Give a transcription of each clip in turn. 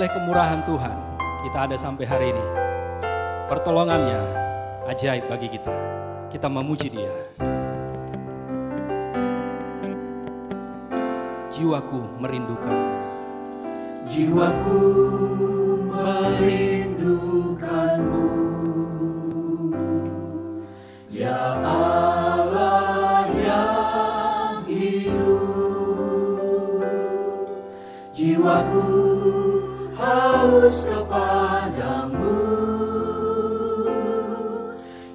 oleh kemurahan Tuhan, kita ada sampai hari ini. Pertolongannya ajaib bagi kita. Kita memuji Dia. Jiwaku merindukan. Jiwaku merindukanmu, ya Allah yang hidup. Jiwaku haus kepadamu,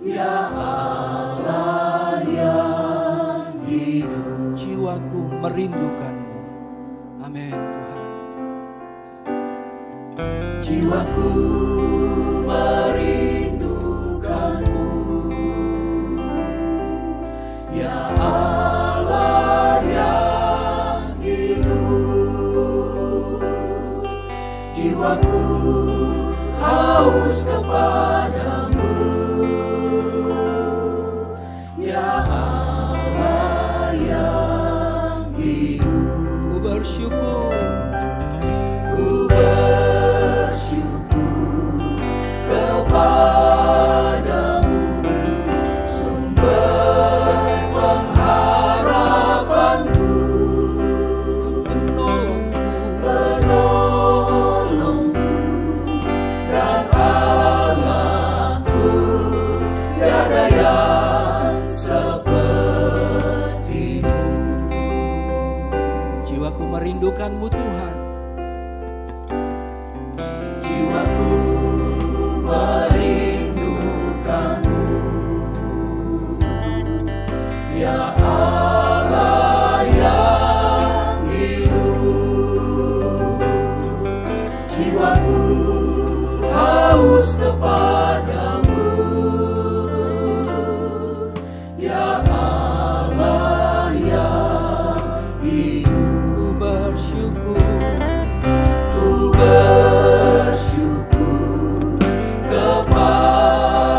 ya Allah yang hidup. Jiwaku merindukanmu. Amin Tuhan. Jiwaku merindukanmu, ya Allah yang hidup. Jiwaku haus kepadamu, ya Allah yang hidup. Ku bersyukur. Ku bersyukur kepadamu, sumber pengharapanku, penolongku dan Allahku, tiada yang sepertimu. Jiwaku merindukanmu Tuhan. Jiwaku merindukanmu, ya Allah yang hidup. Jiwaku haus kepadamu, ya Allah yang hidup. Ku bersyukur. Ku bersyukur kepadamu,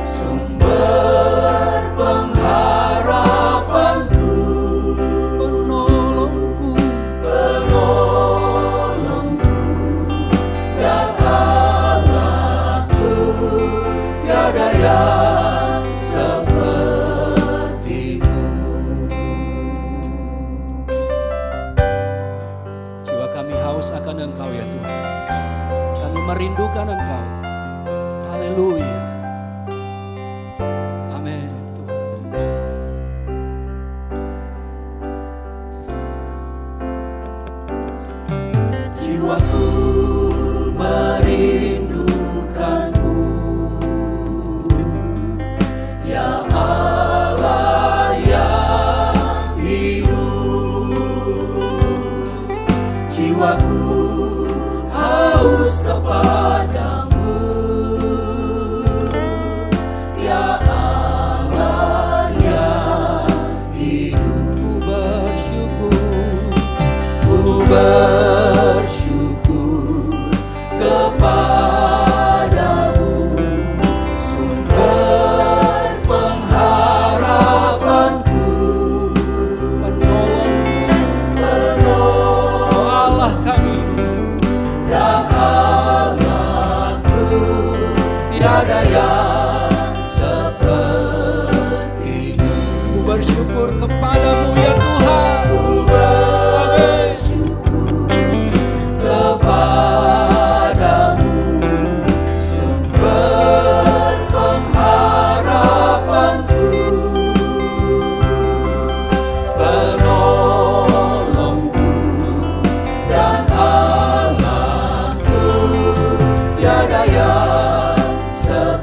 sumber pengharapanku, penolongku dan Allahku, tiada yang sepertimu. Jiwa kami haus akan Engkau ya Tuhan. Kami merindukan Engkau. Haleluya. Amin Tuhan. Jiwaku merindukanmu, ya Allah yang hidup. Jiwaku haus kepadamu, ya Allah yang hidup. Ku bersyukur. Ku bersyukur kepadamu, sumber pengharapanku, Oh Allah kami. dan Allahku, tiada yang sepertimu. Ku bersyukur kepadamu ya Tuhan. Ku bersyukur kepadamu, sumber pengharapanku, penolongku dan Allahku, tiada yang sepertimu.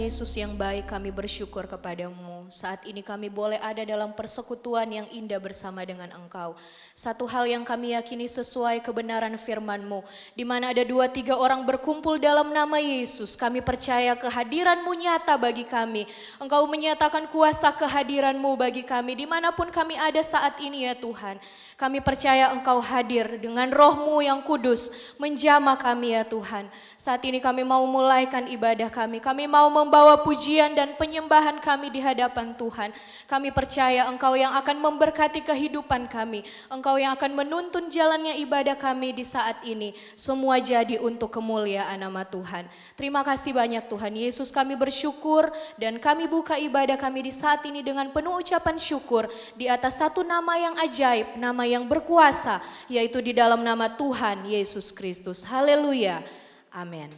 Yesus yang baik, kami bersyukur kepadamu. Saat ini kami boleh ada dalam persekutuan yang indah bersama dengan Engkau. Satu hal yang kami yakini sesuai kebenaran firman-Mu, di mana ada 2-3 orang berkumpul dalam nama Yesus. Kami percaya kehadiran-Mu nyata bagi kami. Engkau menyatakan kuasa kehadiran-Mu bagi kami dimanapun kami ada saat ini ya Tuhan. Kami percaya Engkau hadir dengan Roh-Mu yang kudus menjamah kami ya Tuhan. Saat ini kami mau mulaikan ibadah kami. Kami mau membawa pujian dan penyembahan kami di hadapan Tuhan. Kami percaya Engkau yang akan memberkati kehidupan kami. Engkau yang akan menuntun jalannya ibadah kami di saat ini. Semua jadi untuk kemuliaan nama Tuhan. Terima kasih banyak Tuhan Yesus, kami bersyukur dan kami buka ibadah kami di saat ini dengan penuh ucapan syukur di atas satu nama yang ajaib, nama yang berkuasa, yaitu di dalam nama Tuhan Yesus Kristus. Haleluya. Amin.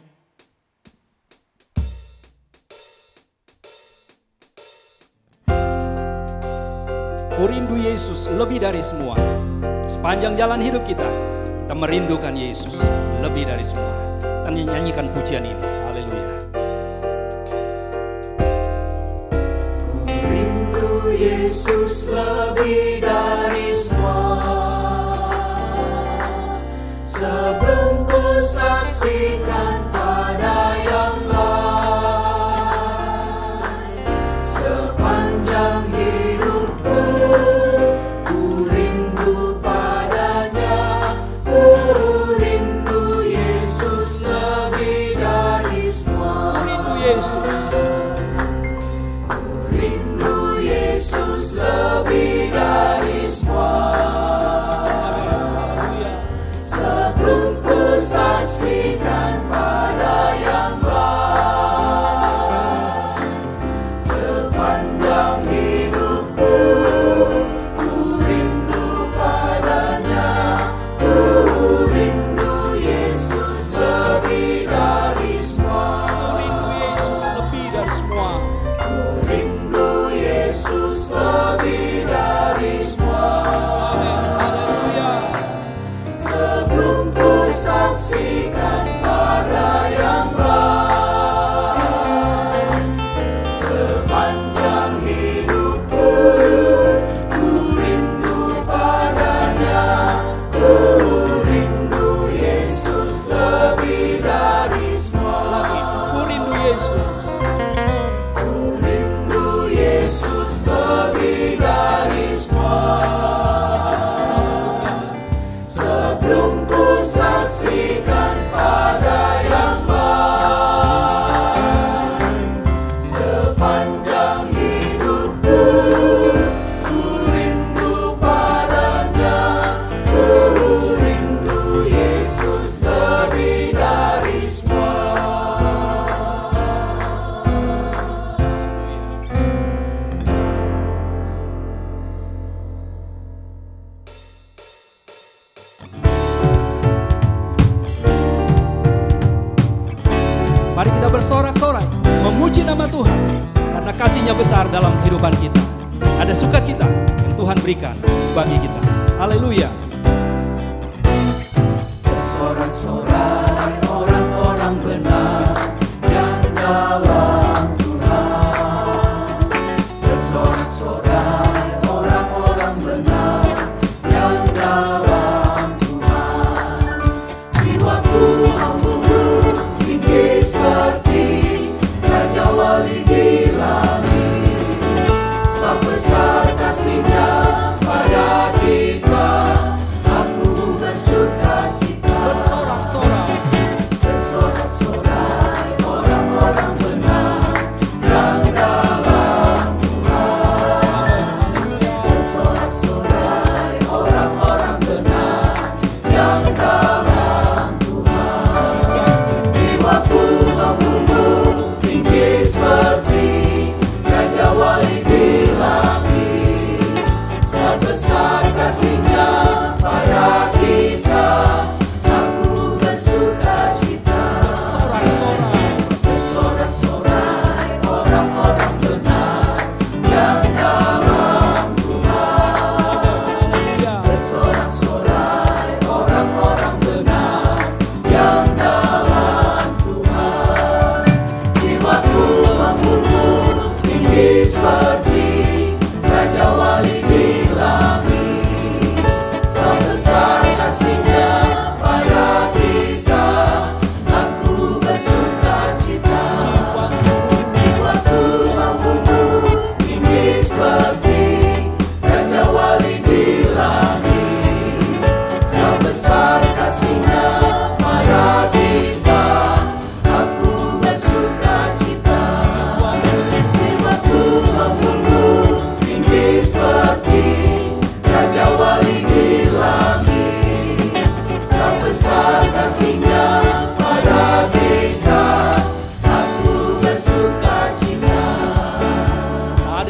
Ku rindu Yesus lebih dari semua. Sepanjang jalan hidup kita merindukan Yesus lebih dari semua. Kita nyanyikan pujian ini. Haleluya. Ku rindu Yesus lebih dari semua. Sebelum ku saksikan pada yang lain, sepanjang hidupku ku rindu padanya. Ku rindu Yesus lebih dari semua. Ku rindu Yesus. Ku rindu Yesus lebih dari semua. Sebelum ku saksikan pada yang lain, sepanjang hidupku ku rindu padanya. Ku rindu Yesus lebih dari semua. Ku rindu Yesus lebih dari semua. Ku rindu Yesus lebih dari semua. Haleluya. Sebelum ku saksikan pada yang lain, sepanjang hidupku ku rindu padanya. Ku rindu Yesus lebih dari semua. Ku rindu Yesus. Ku rindu Yesus lebih dari semua. Sebelum ku saksikan pada yang lain, sepanjang hidupku ku rindu padanya. Ku rindu Yesus lebih dari semua. Mari kita bersorak-sorai memuji nama Tuhan karena kasih-Nya besar dalam kehidupan kita. Ada sukacita yang Tuhan berikan bagi kita. Haleluya. Bersorak-sorai orang-orang benar yang dalam Tuhan. Bersorak-sorai orang-orang benar yang dalam Tuhan. Jiwaku membunuh tinggi seperti Raja Wali di langit. Sebab besar kasih-Nya pada kita.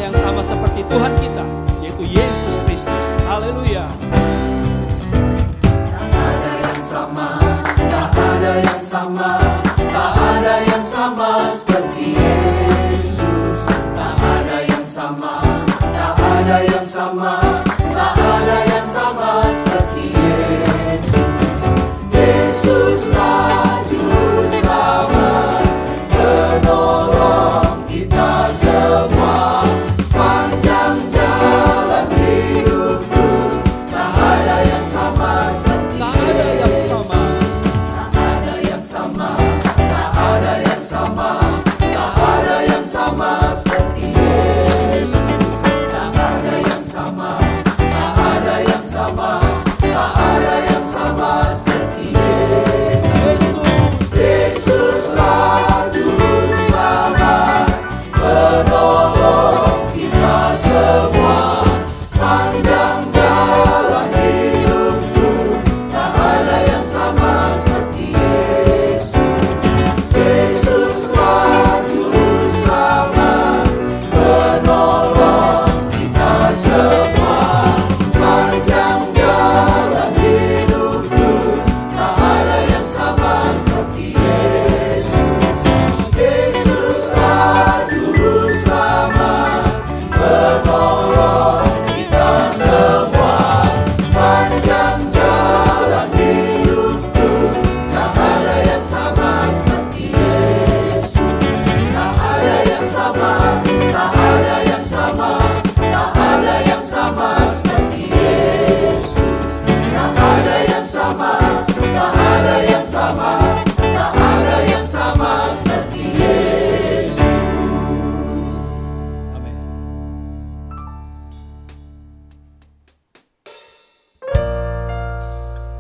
yang sama seperti Tuhan kita, yaitu Yesus Kristus. Haleluya. Tak ada yang sama, tak ada yang sama, tak ada yang sama seperti Yesus. Tak ada yang sama, tak ada yang sama, tak ada yang sama seperti Yesus. Yesuslah Juru Selamat, penolong kita semua. Sepanjang jalan hidupku, tak ada yang sama seperti Tak ada yang sama. tak ada yang sama, tak ada yang sama, tak ada yang sama seperti Yesus. Tak ada yang sama, tak ada yang sama, tak ada yang sama seperti Yesus. Yesuslah Juru Selamat, penolong kita semua. Sepanjang jalan hidupku, tak ada yang sama seperti Yesus. Yesuslah Juru Selamat, penolong kita semua. Sepanjang jalan hidupku, tak ada yang sama seperti Yesus. Yesuslah Juru Selamat, penolong kita semua. Sepanjang jalan hidupku, tak ada yang sama seperti Yesus. Tak ada yang sama, tak ada yang sama, tak ada yang sama seperti Yesus. Tak ada yang sama, tak ada yang sama, tak ada yang sama seperti Yesus. Amin.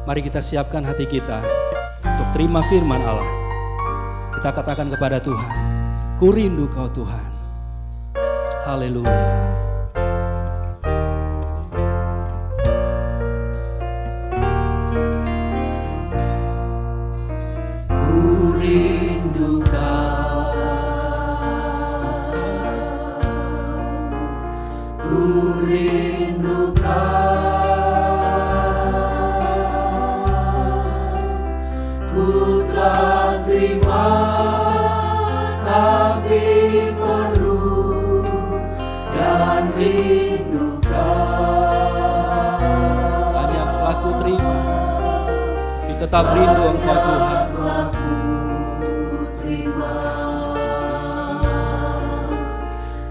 Mari kita siapkan hati kita untuk terima firman Allah. Kita katakan kepada Tuhan, ku rindu Kau Tuhan. Haleluya. Ku rindu Kau, ku rindu Kau, ku telah terima, tapi perlu dan rindu Kau. Banyak telah ku terima, tapi tetap rindu Engkau Tuhan. Telah ku terima,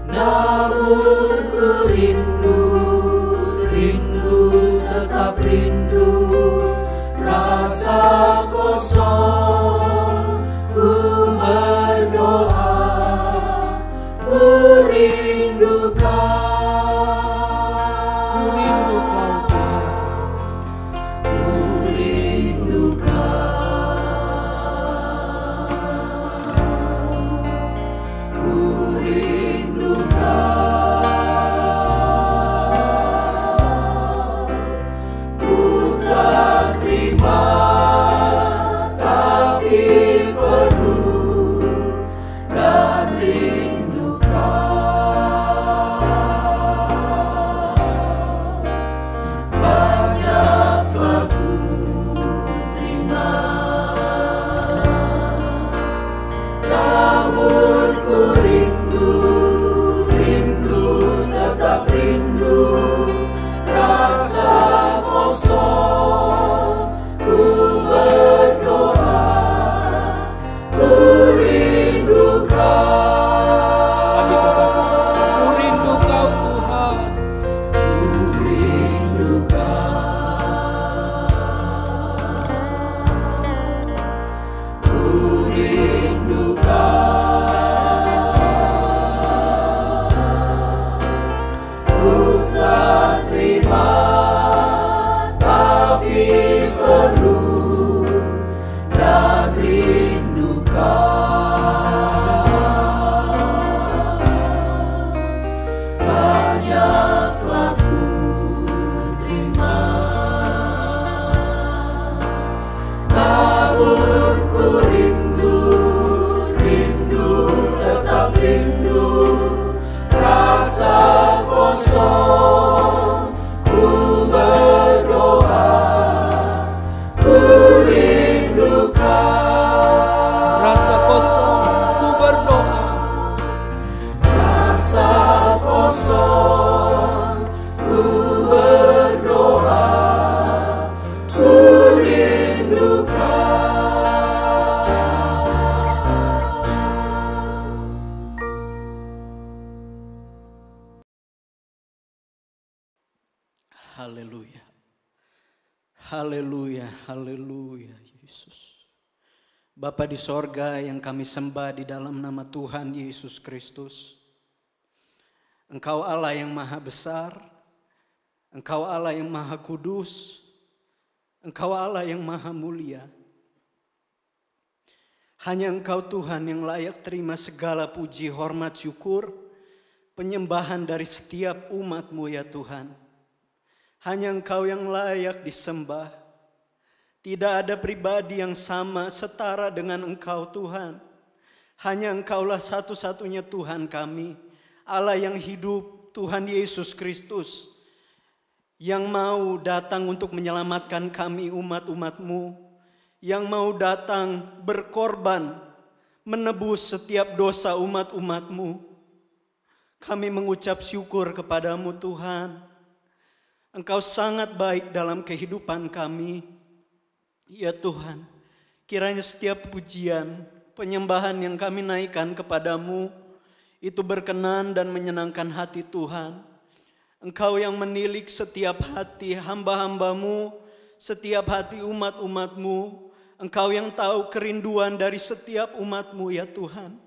namun ku rindu, tetap rindu. Rasa kosong, ku berdoa, ku rindu Kau, Ku rindu Kau Tuhan. ku rindu Kau. Haleluya. Haleluya, haleluya Yesus. Bapa di sorga yang kami sembah di dalam nama Tuhan Yesus Kristus. Engkau Allah yang maha besar, Engkau Allah yang maha kudus, Engkau Allah yang maha mulia. Hanya Engkau Tuhan yang layak terima segala puji, hormat, syukur, penyembahan dari setiap umat-Mu ya Tuhan. Hanya Engkau yang layak disembah. Tidak ada pribadi yang sama setara dengan Engkau Tuhan. Hanya Engkaulah satu-satunya Tuhan kami. Allah yang hidup, Tuhan Yesus Kristus. Yang mau datang untuk menyelamatkan kami umat-umat-Mu. Yang mau datang berkorban, menebus setiap dosa umat-umat-Mu. Kami mengucap syukur kepadamu Tuhan. Engkau sangat baik dalam kehidupan kami. Ya Tuhan, kiranya setiap pujian, penyembahan yang kami naikkan kepadamu, itu berkenan dan menyenangkan hati Tuhan. Engkau yang menilik setiap hati hamba-hambamu, setiap hati umat-umatmu. Engkau yang tahu kerinduan dari setiap umatmu ya Tuhan.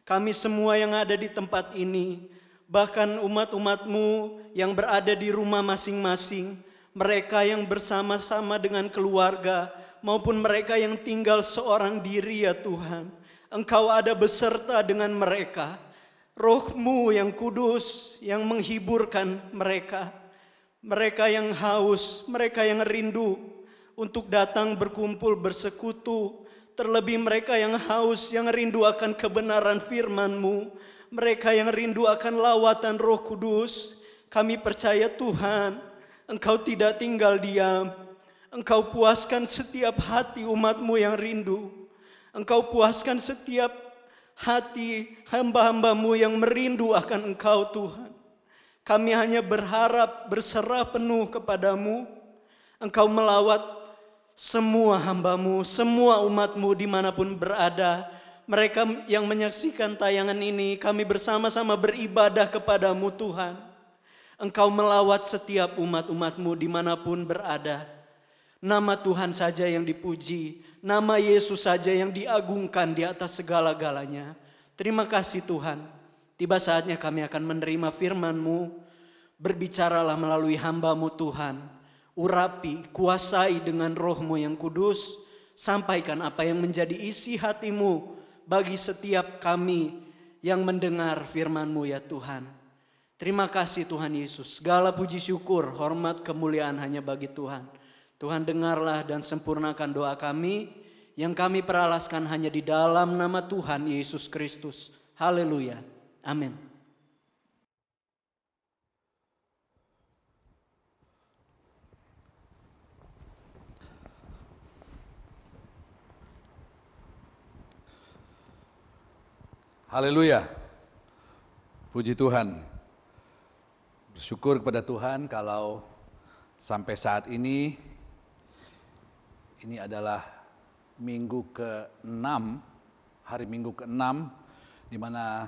Kami semua yang ada di tempat ini, bahkan umat-umatmu yang berada di rumah masing-masing, mereka yang bersama-sama dengan keluarga, maupun mereka yang tinggal seorang diri ya Tuhan. Engkau ada beserta dengan mereka. Roh-Mu yang kudus yang menghiburkan mereka. Mereka yang haus, mereka yang rindu untuk datang berkumpul bersekutu. Terlebih mereka yang haus, yang rindu akan kebenaran firman-Mu. Mereka yang rindu akan lawatan Roh Kudus. Kami percaya Tuhan, Engkau tidak tinggal diam. Engkau puaskan setiap hati umat-Mu yang rindu. Engkau puaskan setiap hati hamba-hamba-Mu yang merindu akan Engkau Tuhan. Kami hanya berharap berserah penuh kepadamu. Engkau melawat semua hamba-Mu, semua umat-Mu dimanapun berada. Mereka yang menyaksikan tayangan ini, kami bersama-sama beribadah kepadamu Tuhan. Engkau melawat setiap umat-umat-Mu dimanapun berada. Nama Tuhan saja yang dipuji, nama Yesus saja yang diagungkan di atas segala-galanya. Terima kasih Tuhan, tiba saatnya kami akan menerima firman-Mu. Berbicaralah melalui hamba-Mu Tuhan, urapi, kuasai dengan Roh-Mu yang kudus. Sampaikan apa yang menjadi isi hati-Mu bagi setiap kami yang mendengar firman-Mu ya Tuhan. Terima kasih Tuhan Yesus, segala puji syukur, hormat, kemuliaan hanya bagi Tuhan. Tuhan dengarlah dan sempurnakan doa kami yang kami peralaskan hanya di dalam nama Tuhan Yesus Kristus. Haleluya. Amin. Haleluya. Puji Tuhan. Bersyukur kepada Tuhan kalau sampai saat ini adalah minggu ke-6, hari minggu ke-6, di mana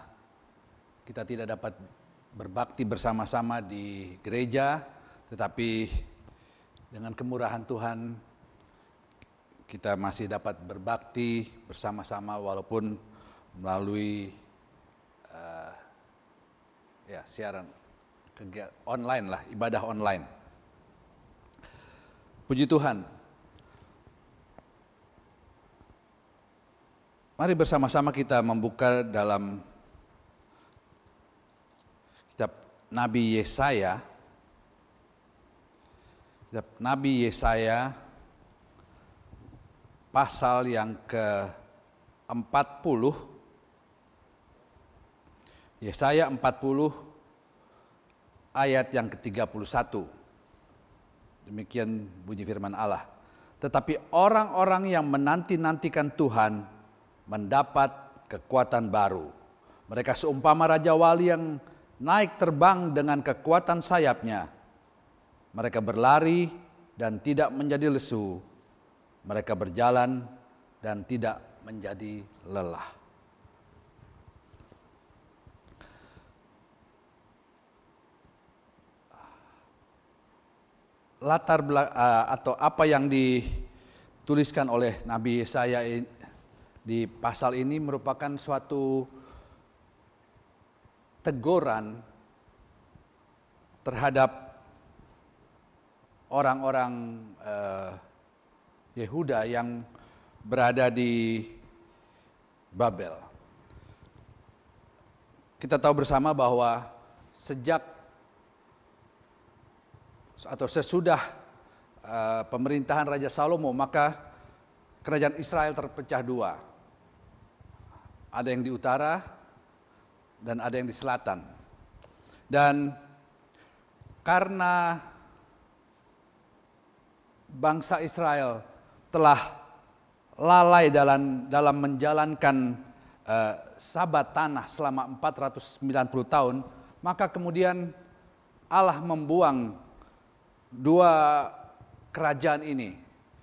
kita tidak dapat berbakti bersama-sama di gereja, tetapi dengan kemurahan Tuhan kita masih dapat berbakti bersama-sama walaupun melalui siaran online lah, ibadah online. Puji Tuhan. Mari bersama-sama kita membuka dalam kitab Nabi Yesaya. Kitab Nabi Yesaya pasal yang ke-40. Yesaya 40 ayat yang ke-31. Demikian bunyi firman Allah. Tetapi orang-orang yang menanti-nantikan Tuhan mendapat kekuatan baru. Mereka seumpama Raja Wali yang naik terbang dengan kekuatan sayapnya. Mereka berlari dan tidak menjadi lesu. Mereka berjalan dan tidak menjadi lelah. atau apa yang dituliskan oleh Nabi Yesaya di pasal ini merupakan suatu teguran terhadap orang-orang Yehuda yang berada di Babel. Kita tahu bersama bahwa sejak atau sesudah pemerintahan Raja Salomo, maka kerajaan Israel terpecah dua. Ada yang di utara dan ada yang di selatan. Dan karena bangsa Israel telah lalai dalam menjalankan sabat tanah selama 490 tahun, maka kemudian Allah membuang dua kerajaan ini,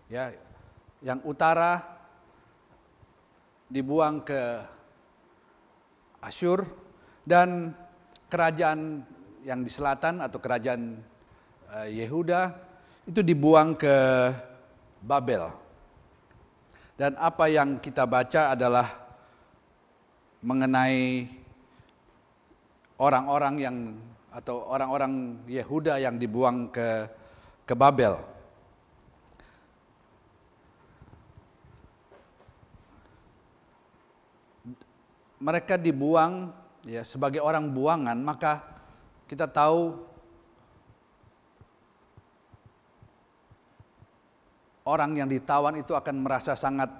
ya, yang utara dibuang ke Asyur dan kerajaan yang di selatan atau kerajaan Yehuda itu dibuang ke Babel. Dan apa yang kita baca adalah mengenai orang-orang Yehuda yang dibuang ke Babel. Mereka dibuang ya sebagai orang buangan, maka kita tahu orang yang ditawan itu akan merasa sangat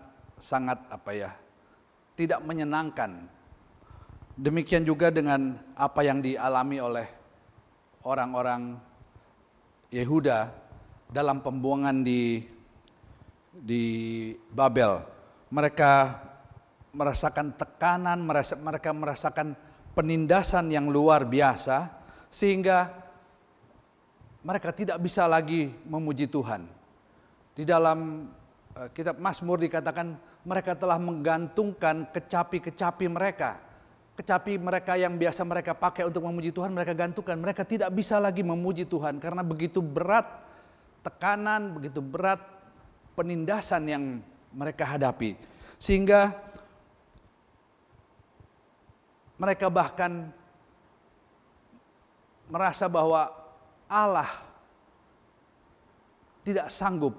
tidak menyenangkan. Demikian juga dengan apa yang dialami oleh orang-orang Yehuda dalam pembuangan di Babel. Mereka merasakan tekanan, mereka merasakan penindasan yang luar biasa, sehingga mereka tidak bisa lagi memuji Tuhan. Di dalam kitab Mazmur dikatakan mereka telah menggantungkan kecapi-kecapi mereka. Kecapi mereka yang biasa mereka pakai untuk memuji Tuhan, mereka gantungkan. Mereka tidak bisa lagi memuji Tuhan karena begitu berat tekanan, begitu berat penindasan yang mereka hadapi. Sehingga mereka bahkan merasa bahwa Allah tidak sanggup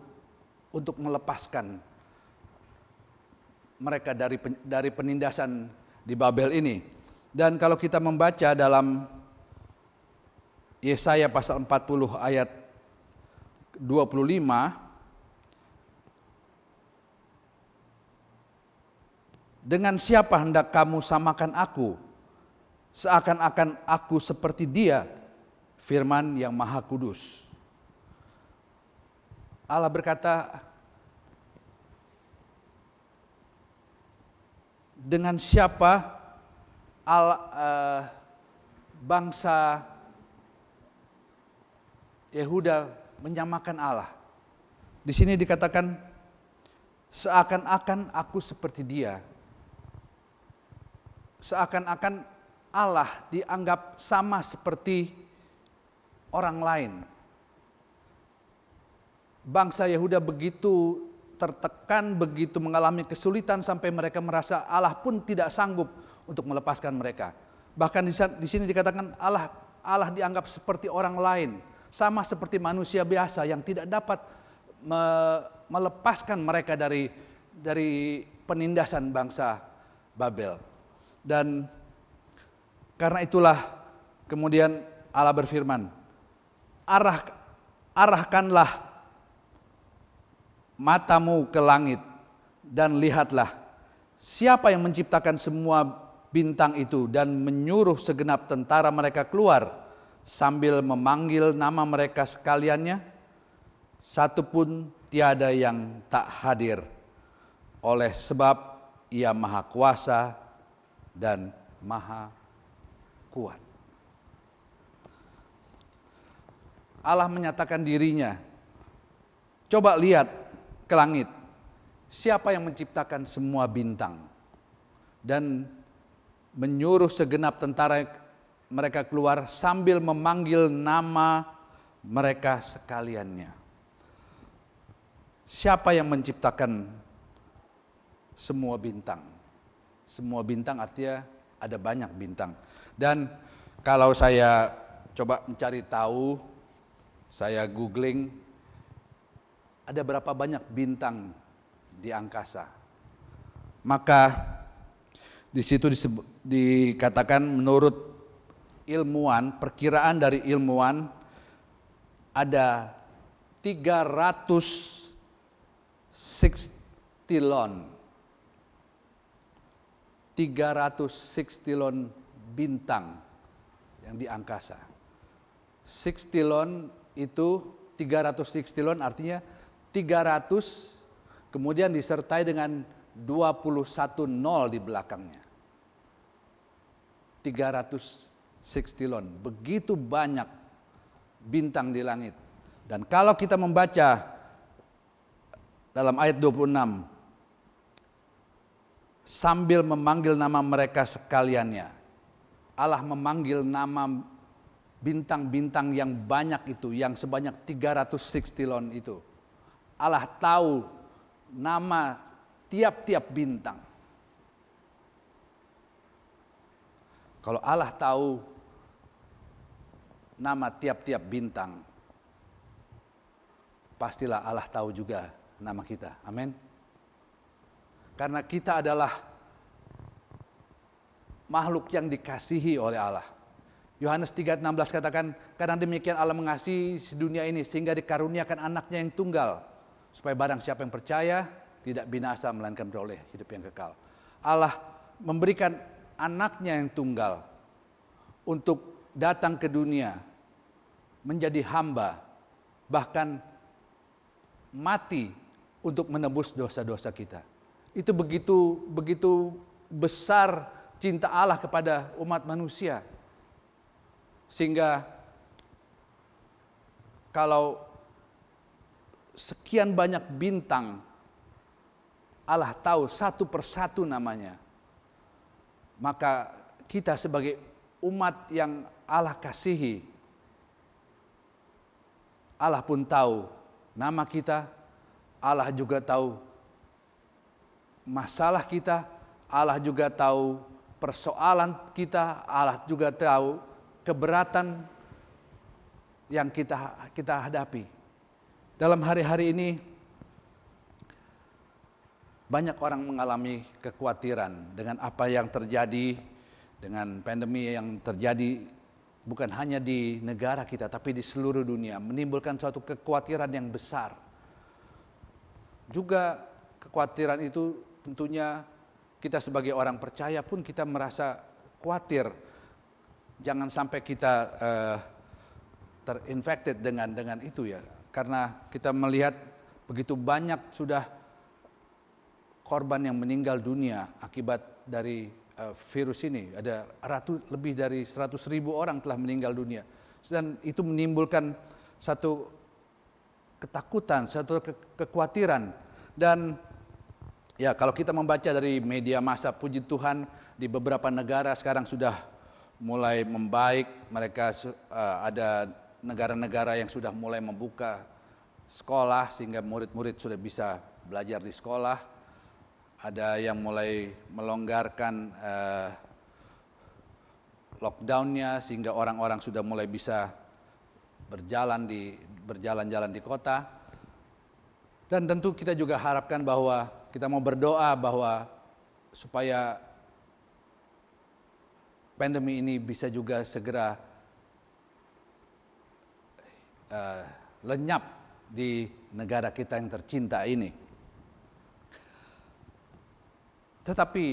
untuk melepaskan mereka dari penindasan di Babel ini. Dan kalau kita membaca dalam Yesaya pasal 40 ayat 25, dengan siapa hendak kamu samakan aku? Seakan-akan aku seperti Dia, firman yang Maha Kudus. Allah berkata, dengan siapa bangsa Yehuda menyamakan Allah? Di sini dikatakan, seakan-akan aku seperti Dia. Seakan-akan Allah dianggap sama seperti orang lain. Bangsa Yehuda begitu tertekan, begitu mengalami kesulitan sampai mereka merasa Allah pun tidak sanggup untuk melepaskan mereka. Bahkan di sini dikatakan Allah dianggap seperti orang lain, sama seperti manusia biasa yang tidak dapat melepaskan mereka dari penindasan bangsa Babel. Dan karena itulah kemudian Allah berfirman, arahkanlah matamu ke langit dan lihatlah siapa yang menciptakan semua bintang itu dan menyuruh segenap tentara mereka keluar sambil memanggil nama mereka sekaliannya. Satu pun tiada yang tak hadir, oleh sebab Ia Maha Kuasa dan Maha Kuat. Allah menyatakan dirinya. Coba lihat ke langit. Siapa yang menciptakan semua bintang dan menyuruh segenap tentara mereka keluar sambil memanggil nama mereka sekaliannya. Siapa yang menciptakan semua bintang? Semua bintang artinya ada banyak bintang. Dan kalau saya coba mencari tahu, saya googling, ada berapa banyak bintang di angkasa. Maka di situ dikatakan menurut ilmuwan, perkiraan dari ilmuwan ada 300 sextillion 300 sextillion bintang yang di angkasa. Sextillion itu 300 sextillion artinya 300 kemudian disertai dengan 21 nol di belakangnya. 300 sextillion, begitu banyak bintang di langit. Dan kalau kita membaca dalam ayat 26, sambil memanggil nama mereka sekaliannya, Allah memanggil nama bintang-bintang yang banyak itu, yang sebanyak 300 sextillion itu. Allah tahu nama tiap-tiap bintang. Kalau Allah tahu nama tiap-tiap bintang, pastilah Allah tahu juga nama kita. Amin. Karena kita adalah makhluk yang dikasihi oleh Allah. Yohanes 3:16 katakan, karena demikian Allah mengasihi dunia ini sehingga dikaruniakan anaknya yang tunggal, supaya barang siapa yang percaya tidak binasa melainkan beroleh hidup yang kekal. Allah memberikan anaknya yang tunggal untuk datang ke dunia, menjadi hamba, bahkan mati untuk menebus dosa-dosa kita. Itu begitu besar cinta Allah kepada umat manusia. Sehingga kalau sekian banyak bintang Allah tahu satu persatu namanya, maka kita sebagai umat yang Allah kasihi, Allah pun tahu nama kita, Allah juga tahu masalah kita, Allah juga tahu persoalan kita, Allah juga tahu keberatan yang kita hadapi. Dalam hari-hari ini banyak orang mengalami kekhawatiran dengan apa yang terjadi, dengan pandemi yang terjadi bukan hanya di negara kita tapi di seluruh dunia, menimbulkan suatu kekhawatiran yang besar. Juga kekhawatiran itu tentunya kita sebagai orang percaya pun kita merasa khawatir. Jangan sampai kita terinfected dengan itu ya. Karena kita melihat begitu banyak sudah korban yang meninggal dunia akibat dari virus ini. Ada lebih dari 100.000 orang telah meninggal dunia. Dan itu menimbulkan satu ketakutan, satu kekhawatiran. Dan ya kalau kita membaca dari media massa, puji Tuhan di beberapa negara sekarang sudah mulai membaik. Mereka ada negara-negara yang sudah mulai membuka sekolah sehingga murid-murid sudah bisa belajar di sekolah. Ada yang mulai melonggarkan lockdownnya sehingga orang-orang sudah mulai bisa berjalan-jalan di kota. Dan tentu kita juga harapkan bahwa kita mau berdoa bahwa supaya pandemi ini bisa juga segera lenyap di negara kita yang tercinta ini. Tetapi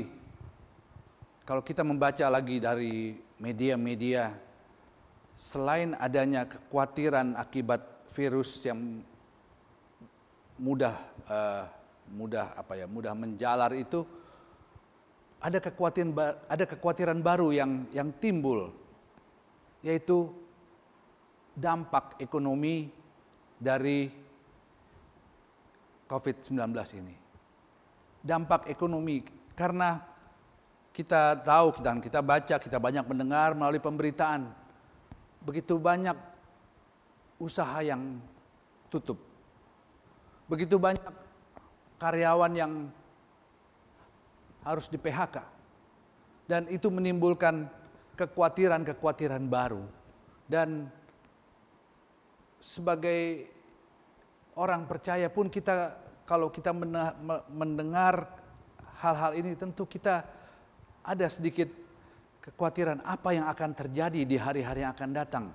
kalau kita membaca lagi dari media-media, selain adanya kekhawatiran akibat virus yang mudah menjalar itu, ada kekhawatiran baru yang timbul, yaitu dampak ekonomi dari COVID-19 ini. Dampak ekonomi, karena kita tahu dan kita baca, kita banyak mendengar melalui pemberitaan, begitu banyak usaha yang tutup. Begitu banyak karyawan yang harus di PHK. Dan itu menimbulkan kekhawatiran-kekhawatiran baru. Dan sebagai orang percaya pun kita, kalau kita mendengar hal-hal ini, tentu kita ada sedikit kekhawatiran apa yang akan terjadi di hari-hari yang akan datang.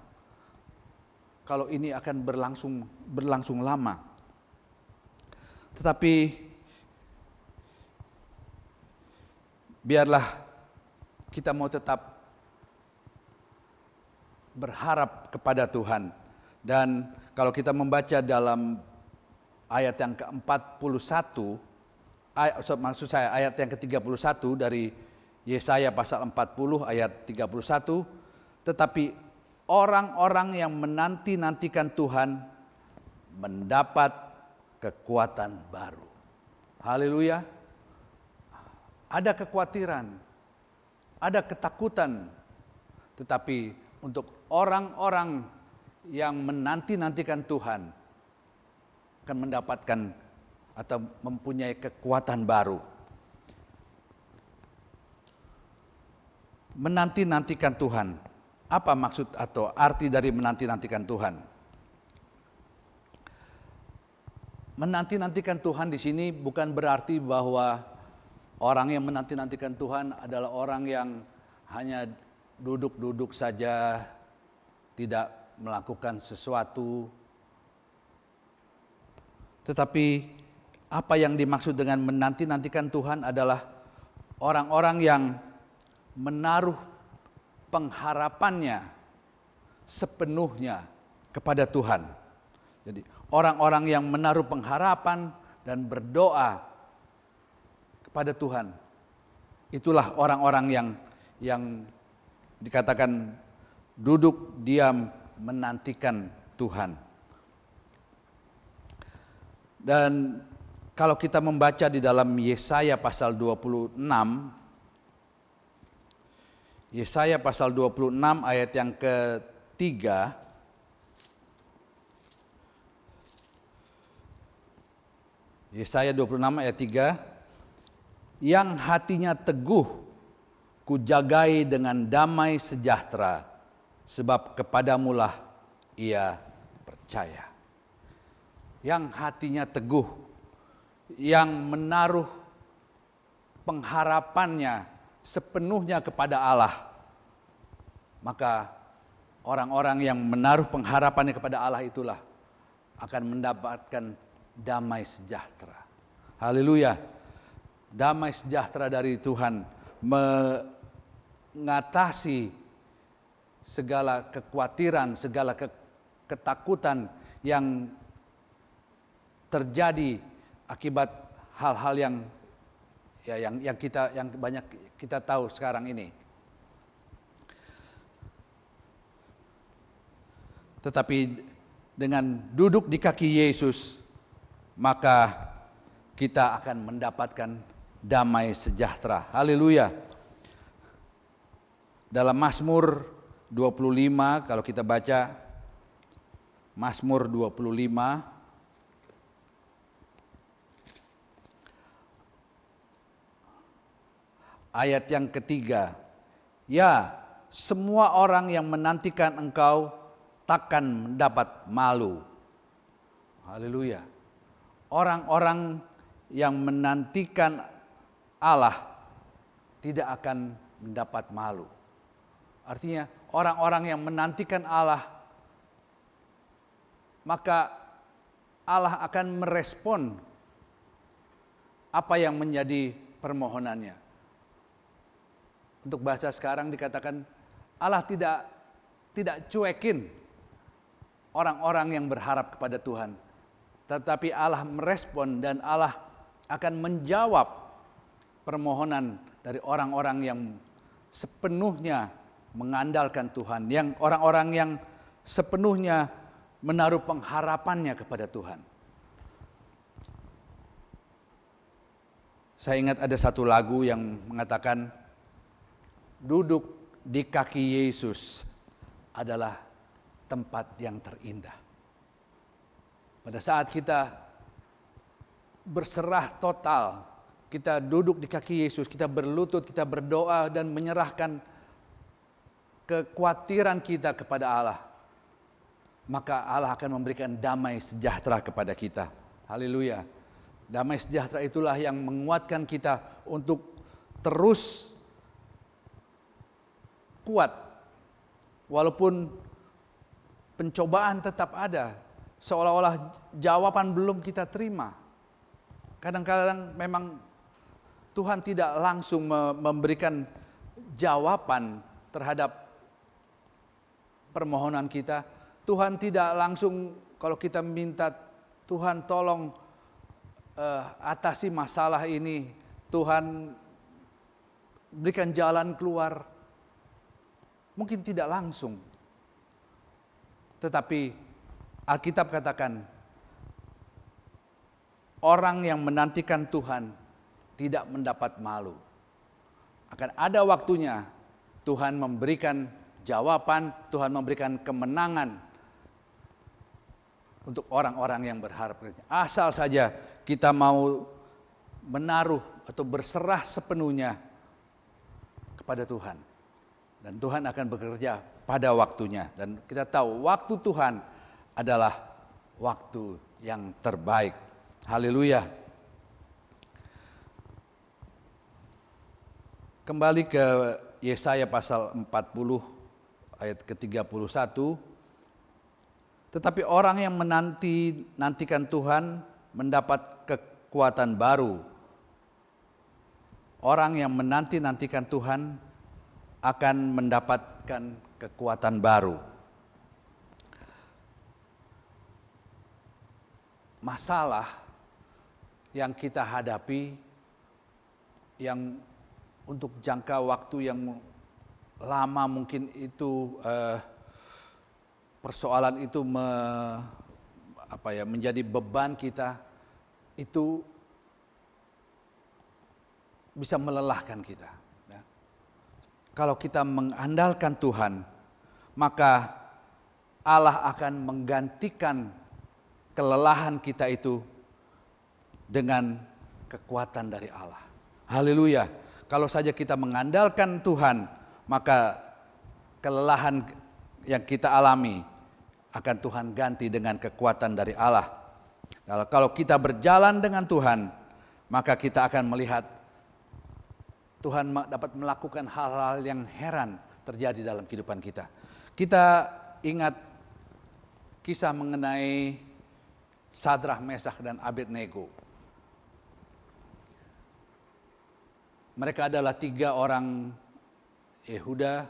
Kalau ini akan berlangsung lama. Tetapi biarlah kita mau tetap berharap kepada Tuhan. Dan kalau kita membaca dalam ayat yang ke-41, ayat yang ke-31 dari Yesaya pasal 40 ayat 31, tetapi orang-orang yang menanti-nantikan Tuhan mendapat kekuatan baru. Haleluya. Ada kekhawatiran, ada ketakutan, tetapi untuk orang-orang yang menanti-nantikan Tuhan akan mendapatkan atau mempunyai kekuatan baru. Menanti-nantikan Tuhan. Apa maksud atau arti dari menanti-nantikan Tuhan? Menanti-nantikan Tuhan di sini bukan berarti bahwa orang yang menanti-nantikan Tuhan adalah orang yang hanya duduk-duduk saja, tidak melakukan sesuatu. Tetapi apa yang dimaksud dengan menanti-nantikan Tuhan adalah orang-orang yang menaruh pengharapannya sepenuhnya kepada Tuhan. Jadi orang-orang yang menaruh pengharapan dan berdoa kepada Tuhan, itulah orang-orang yang dikatakan duduk diam menantikan Tuhan. Dan kalau kita membaca di dalam Yesaya pasal 26, Yesaya pasal 26 ayat yang ketiga, Yesaya 26 ayat 3, yang hatinya teguh kujagai dengan damai sejahtera, sebab kepadamulah ia percaya. Yang hatinya teguh, yang menaruh pengharapannya sepenuhnya kepada Allah, maka orang-orang yang menaruh pengharapannya kepada Allah itulah akan mendapatkan damai sejahtera. Haleluya. Damai sejahtera dari Tuhan mengatasi segala kekhawatiran, segala ketakutan yang terjadi akibat hal-hal yang banyak kita tahu sekarang ini. Tetapi dengan duduk di kaki Yesus, maka kita akan mendapatkan damai sejahtera. Haleluya. Dalam Mazmur 25, kalau kita baca Mazmur 25 ayat yang ketiga, ya, semua orang yang menantikan Engkau takkan mendapat malu. Haleluya. Orang-orang yang menantikan Allah tidak akan mendapat malu. Artinya orang-orang yang menantikan Allah, maka Allah akan merespon apa yang menjadi permohonannya. Untuk bahasa sekarang dikatakan Allah tidak cuekin orang-orang yang berharap kepada Tuhan. Tetapi Allah merespon dan Allah akan menjawab permohonan dari orang-orang yang sepenuhnya mengandalkan Tuhan. Yang orang-orang yang sepenuhnya menaruh pengharapannya kepada Tuhan. Saya ingat ada satu lagu yang mengatakan, duduk di kaki Yesus adalah tempat yang terindah. Pada saat kita berserah total, kita duduk di kaki Yesus, kita berlutut, kita berdoa dan menyerahkan kekhawatiran kita kepada Allah, maka Allah akan memberikan damai sejahtera kepada kita. Haleluya. Damai sejahtera itulah yang menguatkan kita untuk terus kuat. Walaupun pencobaan tetap ada, seolah-olah jawaban belum kita terima. Kadang-kadang memang Tuhan tidak langsung memberikan jawaban terhadap permohonan kita. Tuhan tidak langsung, kalau kita minta Tuhan tolong atasi masalah ini, Tuhan berikan jalan keluar. Mungkin tidak langsung. Tetapi Alkitab katakan, orang yang menantikan Tuhan tidak mendapat malu. Akan ada waktunya Tuhan memberikan jawaban, Tuhan memberikan kemenangan untuk orang-orang yang berharap. Asal saja kita mau menaruh atau berserah sepenuhnya kepada Tuhan. Dan Tuhan akan bekerja pada waktunya. Dan kita tahu waktu Tuhan adalah waktu yang terbaik. Haleluya. Kembali ke Yesaya pasal 40 ayat ke-31. Tetapi orang yang nantikan Tuhan mendapat kekuatan baru. Orang yang nantikan Tuhan akan mendapatkan kekuatan baru. Masalah yang kita hadapi, yang untuk jangka waktu yang lama mungkin itu persoalan itu menjadi beban kita, itu bisa melelahkan kita. Kalau kita mengandalkan Tuhan, maka Allah akan menggantikan kelelahan kita itu dengan kekuatan dari Allah. Haleluya. Kalau saja kita mengandalkan Tuhan, maka kelelahan yang kita alami akan Tuhan ganti dengan kekuatan dari Allah. Kalau kita berjalan dengan Tuhan, maka kita akan melihat Tuhan dapat melakukan hal-hal yang heran terjadi dalam kehidupan kita. Kita ingat kisah mengenai Sadrah, Meshach, dan Abednego. Mereka adalah 3 orang Yehuda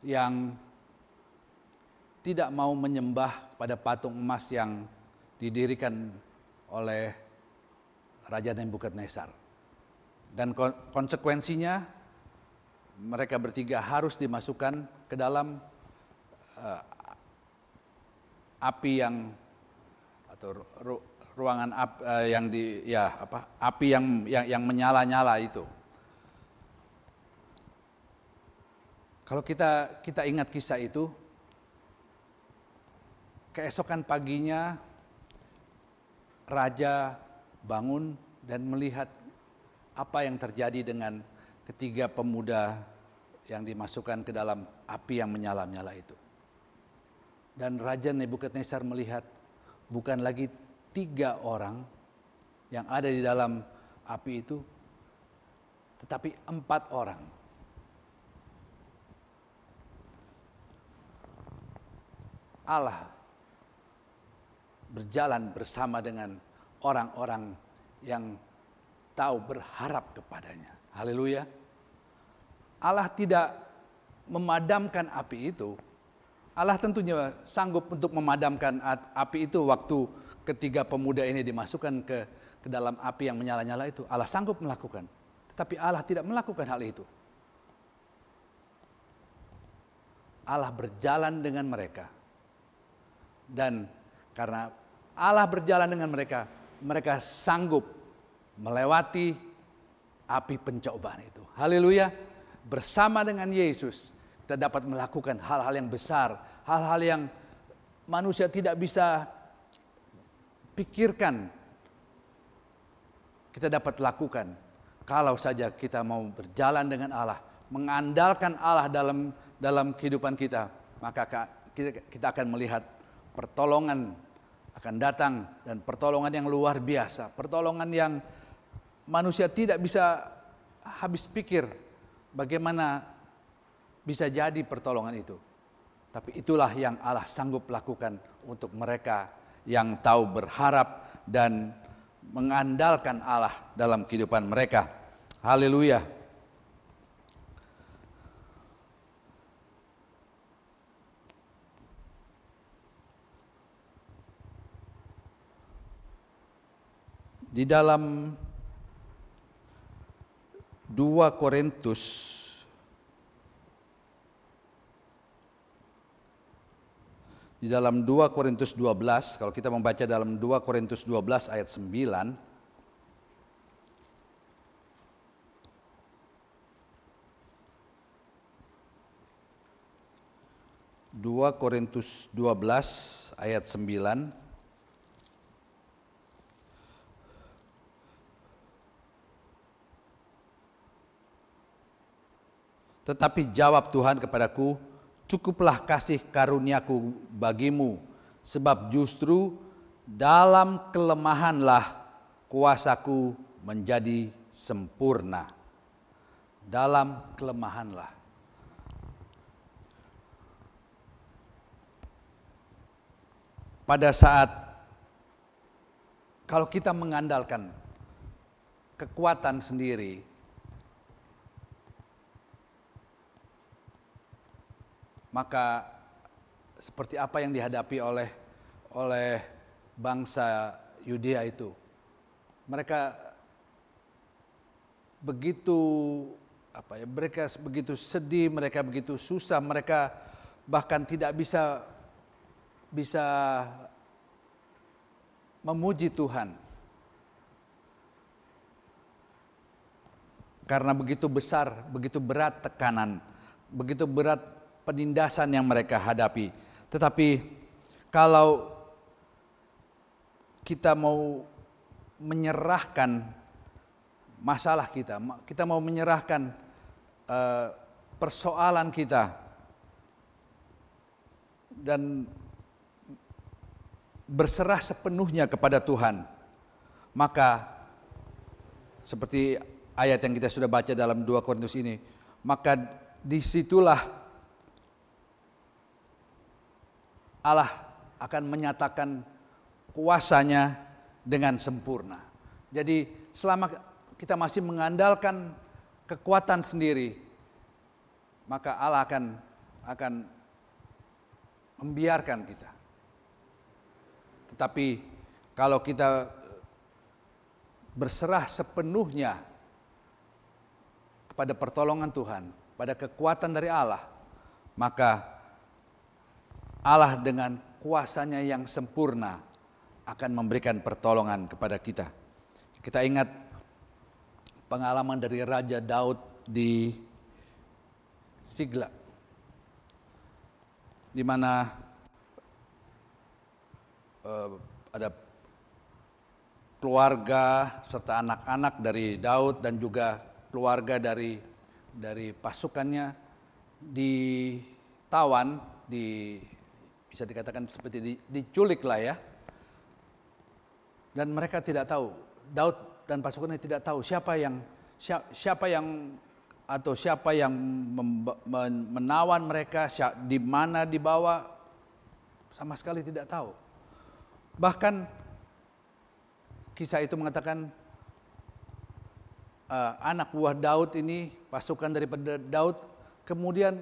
yang tidak mau menyembah pada patung emas yang didirikan oleh Raja Nebukadnezar. Dan konsekuensinya mereka bertiga harus dimasukkan ke dalam api yang atau ruangan api yang menyala-nyala itu. Kalau kita ingat kisah itu, keesokan paginya raja bangun dan melihat apa yang terjadi dengan ketiga pemuda yang dimasukkan ke dalam api yang menyala-nyala itu. Dan Raja Nebukadnezar melihat bukan lagi 3 orang yang ada di dalam api itu, tetapi 4 orang. Allah berjalan bersama dengan orang-orang yang tahu berharap kepadanya. Haleluya. Allah tidak memadamkan api itu. Allah tentunya sanggup untuk memadamkan api itu waktu ketiga pemuda ini dimasukkan ke dalam api yang menyala-nyala itu. Allah sanggup melakukan. Tetapi Allah tidak melakukan hal itu. Allah berjalan dengan mereka. Dan karena Allah berjalan dengan mereka, mereka sanggup melewati api pencobaan itu. Haleluya. Bersama dengan Yesus kita dapat melakukan hal-hal yang besar, hal-hal yang manusia tidak bisa pikirkan, kita dapat lakukan kalau saja kita mau berjalan dengan Allah, mengandalkan Allah dalam kehidupan kita, maka kita akan melihat pertolongan akan datang, dan pertolongan yang luar biasa, pertolongan yang manusia tidak bisa habis pikir bagaimana bisa jadi pertolongan itu. Tapi itulah yang Allah sanggup lakukan untuk mereka yang tahu berharap dan mengandalkan Allah dalam kehidupan mereka. Haleluya. Di dalam 2 Korintus Di dalam 2 Korintus 12, kalau kita membaca dalam 2 Korintus 12 ayat 9, Dua Korintus 12 ayat 9. Tetapi jawab Tuhan kepadaku, cukuplah kasih karuniaku bagimu, sebab justru dalam kelemahanlah kuasaku menjadi sempurna. Dalam kelemahanlah. Pada saat kalau kita mengandalkan kekuatan sendiri, maka seperti apa yang dihadapi oleh bangsa Yudea itu. Mereka begitu mereka begitu sedih, mereka begitu susah, mereka bahkan tidak bisa memuji Tuhan. Karena begitu besar, begitu berat tekanan, begitu berat penindasan yang mereka hadapi. Tetapi kalau kita mau menyerahkan masalah kita mau menyerahkan persoalan kita dan berserah sepenuhnya kepada Tuhan, maka seperti ayat yang kita sudah baca dalam 2 Korintus ini, maka disitulah Allah akan menyatakan kuasanya dengan sempurna. Jadi selama kita masih mengandalkan kekuatan sendiri, maka Allah akan membiarkan kita. Tetapi kalau kita berserah sepenuhnya kepada pertolongan Tuhan, pada kekuatan dari Allah, maka Allah dengan kuasanya yang sempurna akan memberikan pertolongan kepada kita. Kita ingat pengalaman dari Raja Daud di Sigla, di mana ada keluarga serta anak-anak dari Daud dan juga keluarga dari pasukannya ditawan, bisa dikatakan seperti diculik lah ya. Dan mereka tidak tahu, Daud dan pasukannya tidak tahu siapa yang menawan mereka, di mana dibawa, sama sekali tidak tahu. Bahkan kisah itu mengatakan anak buah Daud ini, pasukan daripada Daud, kemudian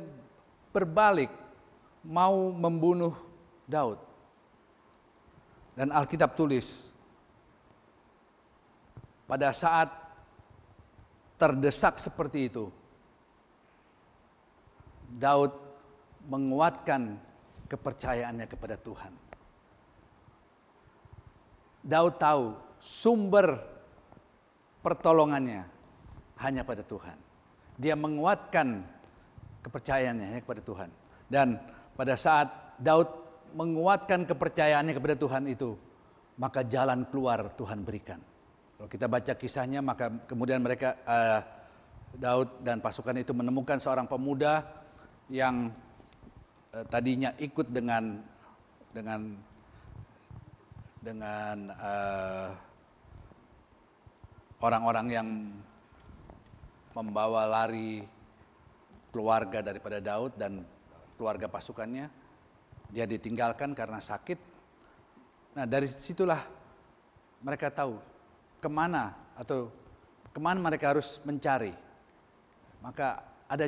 berbalik mau membunuh Daud. Dan Alkitab tulis, pada saat terdesak seperti itu, Daud menguatkan kepercayaannya kepada Tuhan. Daud tahu sumber pertolongannya hanya pada Tuhan. Dia menguatkan kepercayaannya hanya kepada Tuhan. Dan pada saat Daud menguatkan kepercayaannya kepada Tuhan itu, maka jalan keluar Tuhan berikan. Kalau kita baca kisahnya, maka kemudian mereka Daud dan pasukan itu menemukan seorang pemuda yang tadinya ikut dengan orang-orang yang membawa lari keluarga daripada Daud dan keluarga pasukannya. Dia ditinggalkan karena sakit. Nah, dari situlah mereka tahu kemana mereka harus mencari. Maka ada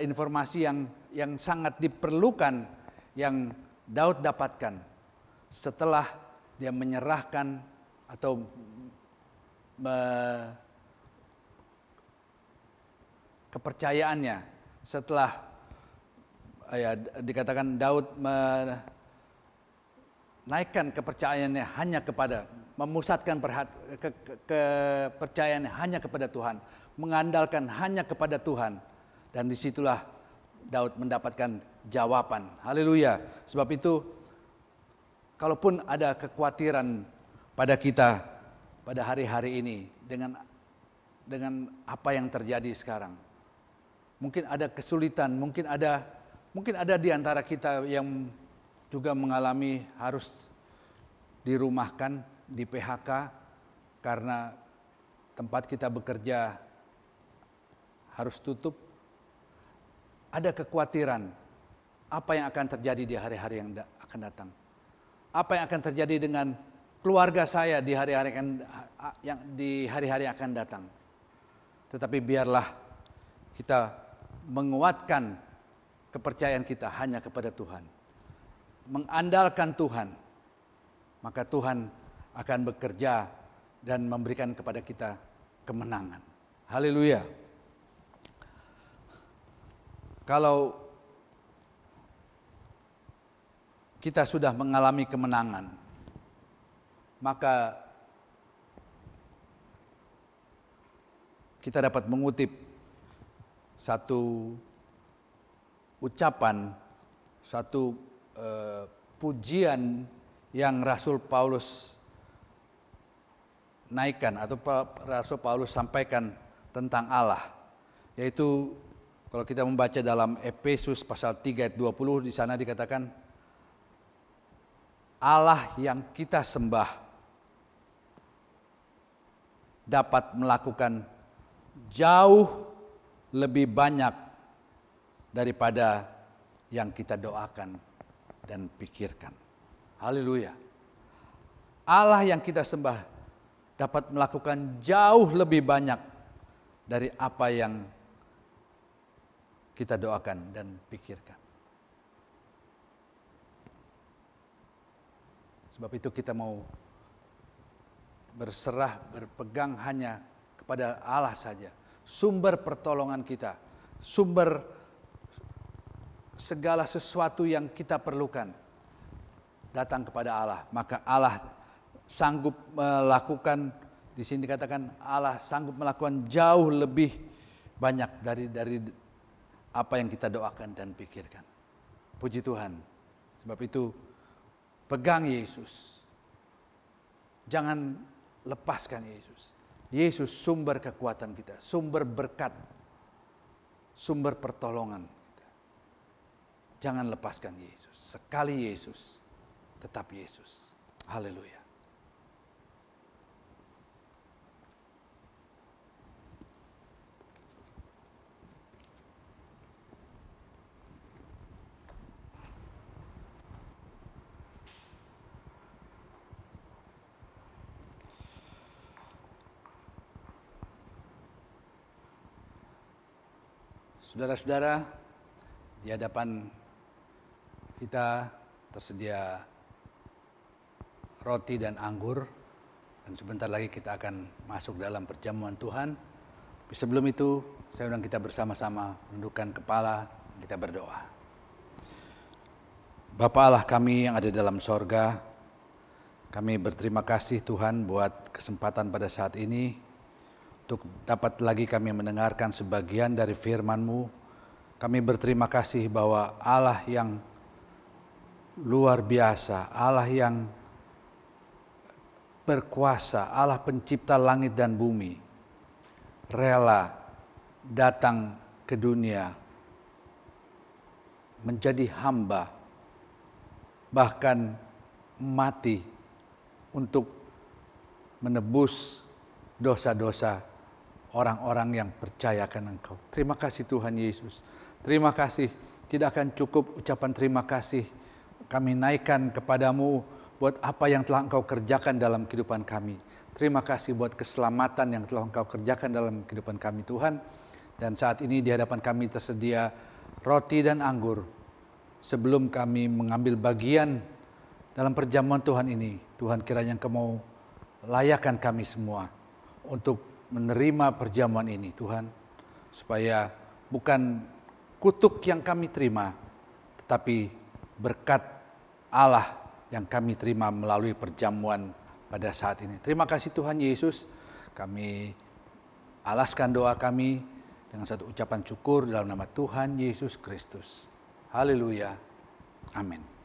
informasi yang sangat diperlukan yang Daud dapatkan setelah dia menyerahkan atau kepercayaannya, setelah dikatakan Daud menaikkan kepercayaannya hanya kepada, memusatkan kepercayaannya hanya kepada Tuhan, mengandalkan hanya kepada Tuhan, dan disitulah Daud mendapatkan jawaban. Haleluya. Sebab itu, kalaupun ada kekhawatiran pada kita pada hari-hari ini dengan apa yang terjadi sekarang, mungkin ada kesulitan, mungkin ada di antara kita yang juga mengalami harus dirumahkan, di PHK karena tempat kita bekerja harus tutup. Ada kekhawatiran apa yang akan terjadi di hari-hari yang akan datang. Apa yang akan terjadi dengan keluarga saya di hari-hari yang akan datang. Tetapi biarlah kita menguatkan kepercayaan kita hanya kepada Tuhan. Mengandalkan Tuhan. Maka Tuhan akan bekerja dan memberikan kepada kita kemenangan. Haleluya. Kalau kita sudah mengalami kemenangan, maka kita dapat mengutip satu ucapan, satu pujian yang Rasul Paulus naikkan atau Rasul Paulus sampaikan tentang Allah, yaitu kalau kita membaca dalam Efesus pasal 3 ayat 20, di sana dikatakan Allah yang kita sembah dapat melakukan jauh lebih banyak daripada yang kita doakan dan pikirkan. Haleluya. Allah yang kita sembah dapat melakukan jauh lebih banyak dari apa yang kita doakan dan pikirkan. Sebab itu kita mau berserah, berpegang hanya kepada Allah saja. Sumber pertolongan kita, sumber segala sesuatu yang kita perlukan datang kepada Allah. Maka Allah sanggup melakukan, di sini dikatakan Allah sanggup melakukan jauh lebih banyak dari apa yang kita doakan dan pikirkan. Puji Tuhan. Sebab itu pegang Yesus. Jangan lepaskan Yesus. Yesus sumber kekuatan kita, sumber berkat, sumber pertolongan kita. Jangan lepaskan Yesus. Sekali Yesus, tetap Yesus. Haleluya. Saudara-saudara, di hadapan kita tersedia roti dan anggur, dan sebentar lagi kita akan masuk dalam perjamuan Tuhan. Tapi sebelum itu, saya undang kita bersama-sama menundukkan kepala, kita berdoa. Bapa Allah kami yang ada dalam sorga, kami berterima kasih Tuhan buat kesempatan pada saat ini, untuk dapat lagi kami mendengarkan sebagian dari firman-Mu. Kami berterima kasih bahwa Allah yang luar biasa, Allah yang berkuasa, Allah pencipta langit dan bumi, rela datang ke dunia, menjadi hamba, bahkan mati untuk menebus dosa-dosa orang-orang yang percayakan Engkau. Terima kasih Tuhan Yesus. Terima kasih. Tidak akan cukup ucapan terima kasih kami naikkan kepadamu buat apa yang telah Engkau kerjakan dalam kehidupan kami. Terima kasih buat keselamatan yang telah Engkau kerjakan dalam kehidupan kami Tuhan. Dan saat ini di hadapan kami tersedia roti dan anggur. Sebelum kami mengambil bagian dalam perjamuan Tuhan ini, Tuhan kiranya Engkau mau layakan kami semua untuk menerima perjamuan ini Tuhan. Supaya bukan kutuk yang kami terima, tetapi berkat Allah yang kami terima melalui perjamuan pada saat ini. Terima kasih Tuhan Yesus. Kami alaskan doa kami dengan satu ucapan syukur dalam nama Tuhan Yesus Kristus. Haleluya. Amin.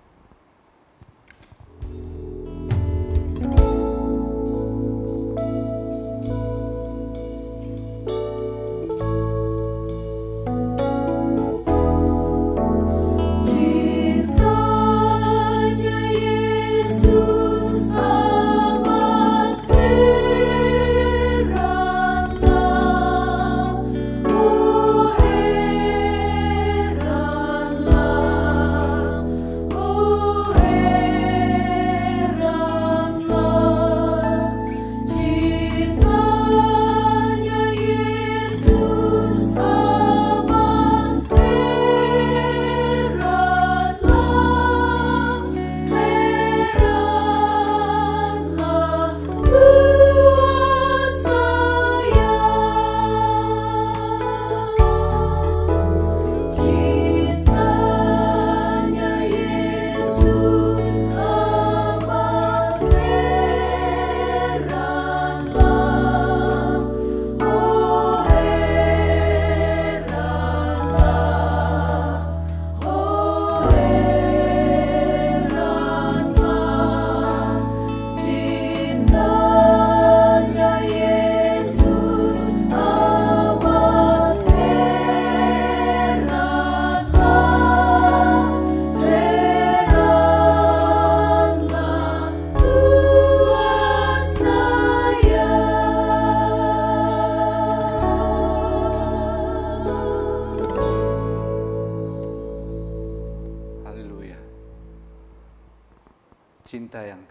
Cinta yang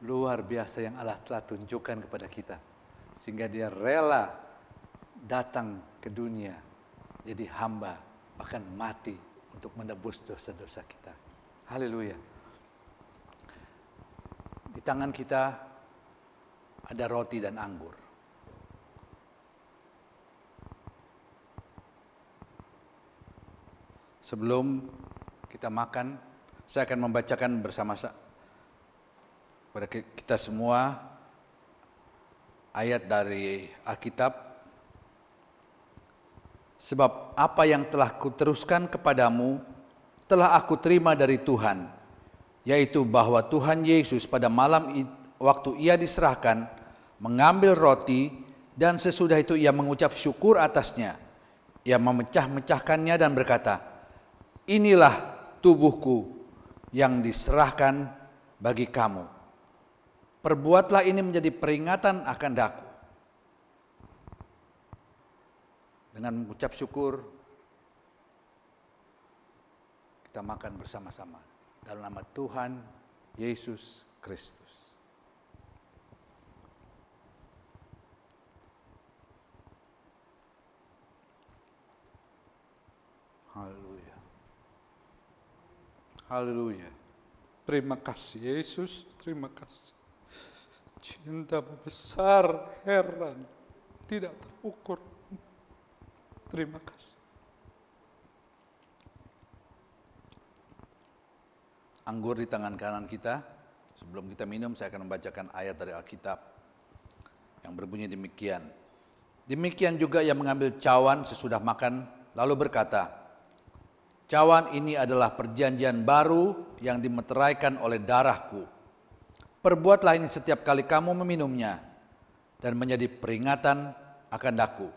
luar biasa yang Allah telah tunjukkan kepada kita, sehingga Dia rela datang ke dunia jadi hamba, bahkan mati untuk menebus dosa-dosa kita. Haleluya. Di tangan kita ada roti dan anggur. Sebelum kita makan, saya akan membacakan bersama-sama pada kita semua ayat dari Alkitab. Sebab apa yang telah kuteruskan kepadamu telah aku terima dari Tuhan, yaitu bahwa Tuhan Yesus pada malam waktu Ia diserahkan mengambil roti, dan sesudah itu Ia mengucap syukur atasnya. Ia memecah-mecahkannya dan berkata, "Inilah tubuhku yang diserahkan bagi kamu. Perbuatlah ini menjadi peringatan akan daku." Dengan mengucap syukur, kita makan bersama-sama dalam nama Tuhan Yesus Kristus. Haleluya. Haleluya. Terima kasih Yesus, terima kasih. Cinta-Mu besar, heran, tidak terukur. Terima kasih. Anggur di tangan kanan kita. Sebelum kita minum, saya akan membacakan ayat dari Alkitab yang berbunyi demikian. Demikian juga Ia mengambil cawan sesudah makan, lalu berkata, Cawan ini adalah perjanjian baru yang dimeteraikan oleh darahku. Perbuatlah ini setiap kali kamu meminumnya dan menjadi peringatan akan daku.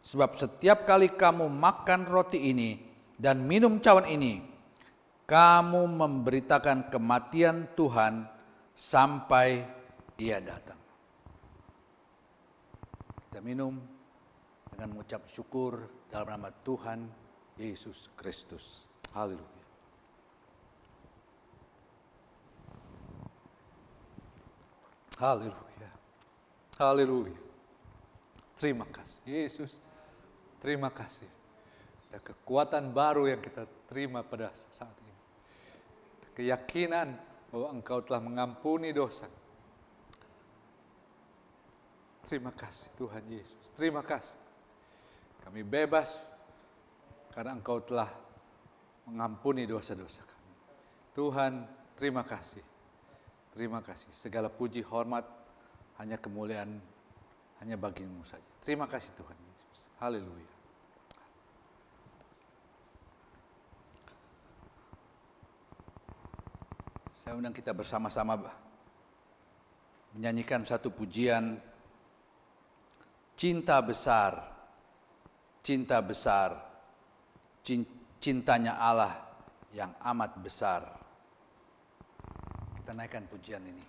Sebab setiap kali kamu makan roti ini dan minum cawan ini, kamu memberitakan kematian Tuhan sampai Ia datang. Kita minum dengan mengucap syukur dalam nama Tuhan Yesus Kristus. Haleluya. Haleluya. Haleluya. Terima kasih Yesus. Terima kasih. Ada kekuatan baru yang kita terima pada saat ini. Keyakinan bahwa Engkau telah mengampuni dosa. Terima kasih Tuhan Yesus. Terima kasih. Kami bebas karena Engkau telah mengampuni dosa-dosa kami. Tuhan, terima kasih. Terima kasih. Segala puji, hormat, hanya kemuliaan, hanya bagi-Mu saja. Terima kasih Tuhan Yesus. Haleluya. Saya undang kita bersama-sama menyanyikan satu pujian, Cinta Besar, Cinta Besar, Cintanya Allah yang amat besar. Kita naikkan pujian ini.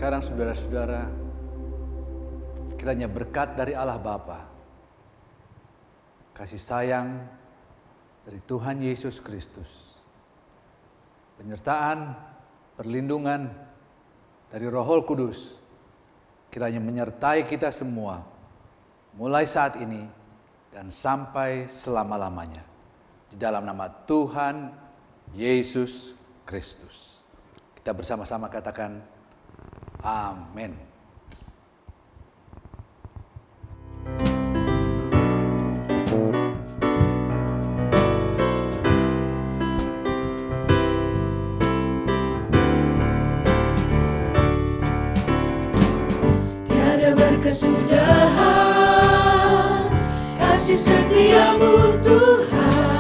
Sekarang saudara-saudara, kiranya berkat dari Allah Bapa, kasih sayang dari Tuhan Yesus Kristus, penyertaan, perlindungan dari Roh Kudus, kiranya menyertai kita semua, mulai saat ini dan sampai selama-lamanya. Di dalam nama Tuhan Yesus Kristus. Kita bersama-sama katakan, amin. Tiada berkesudahan kasih setiamu Tuhan.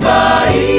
terbaik.